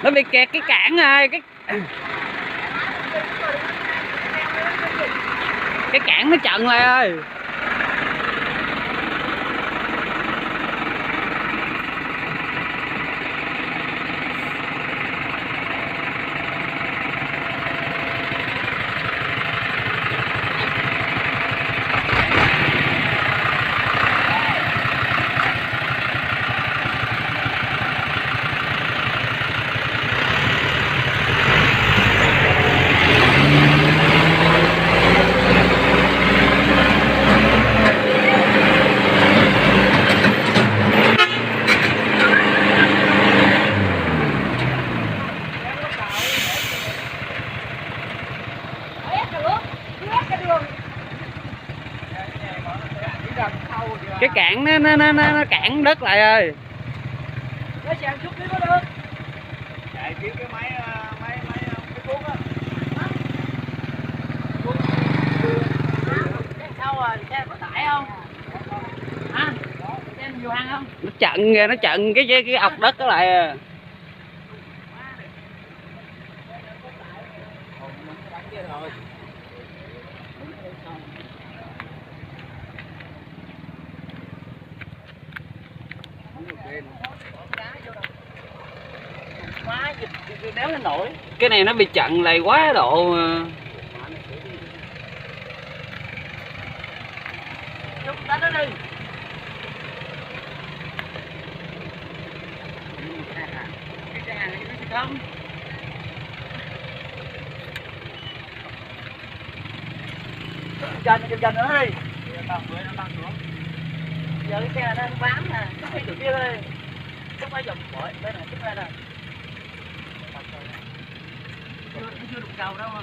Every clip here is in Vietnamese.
Nó bị kẹt cái cản rồi, cái cản nó chặn lại ơi. Cái cản nó cản đất lại ơi. Lấy xe chút đi có được. Chạy kiếm cái máy cái cuốn á. Sao rồi, xe có tải không? Hả? Xe mình vô hang không? Nó chặn kìa, nó chặn cái ọc đất đó lại à. Quá đéo lên nổi. Cái này nó bị chặn lại quá độ mà. Chút đánh nó đi. Cái hàng này nó không. Chân nữa đi. Nó tăng xuống. Giờ cái xe này nó bám nè, chút đi được kia thôi. Chút phải dòng bội, bên này chút ra nè. Chưa đụng cầu đâu mà.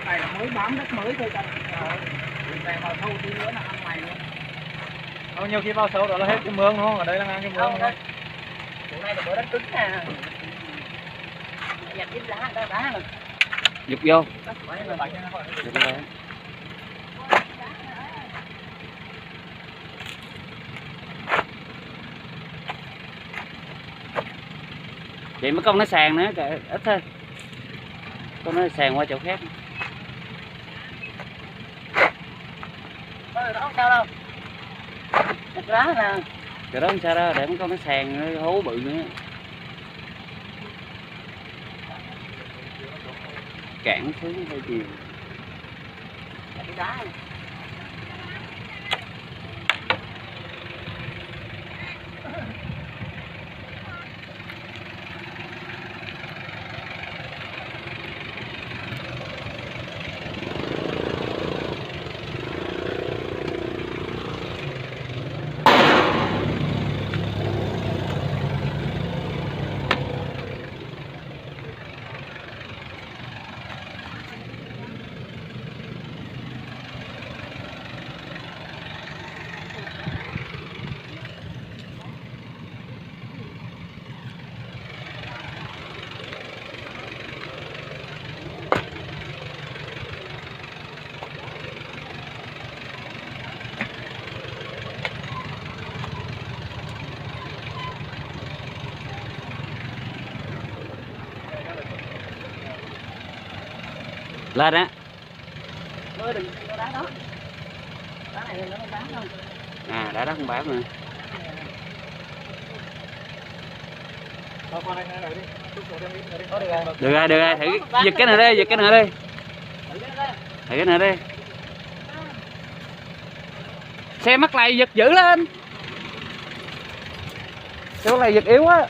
Này là mới bám đất mới thôi con. Này vào sâu tí nữa là ăn mày luôn. Không, nhiều khi vào sâu đó là hết cái mương đúng không? Ở đây là ngang cái mương thôi. Chỗ này là bữa đất cứng nè. Nhặt cái lá đó đá rồi. Dục vô. Dục vô. Vậy mấy con nó sàn nữa, ít thôi. Con nó sàn qua chỗ khác. Đó không sao đâu. Nhặt lá nè. Cái đó không sao đâu, để mấy con nó sàn hố bự nữa. Cản xuống hơi chiều. Nhặt cái đá này. Lên á. Đừng đá đó. Đá này nó không bám đâu. À, đá đó không bám nữa. Được rồi, thử giật cái này đi, giật cái này đi. Thử cái này đi. Xe mắc lại giật dữ lên. Xe mắc lại giật yếu quá.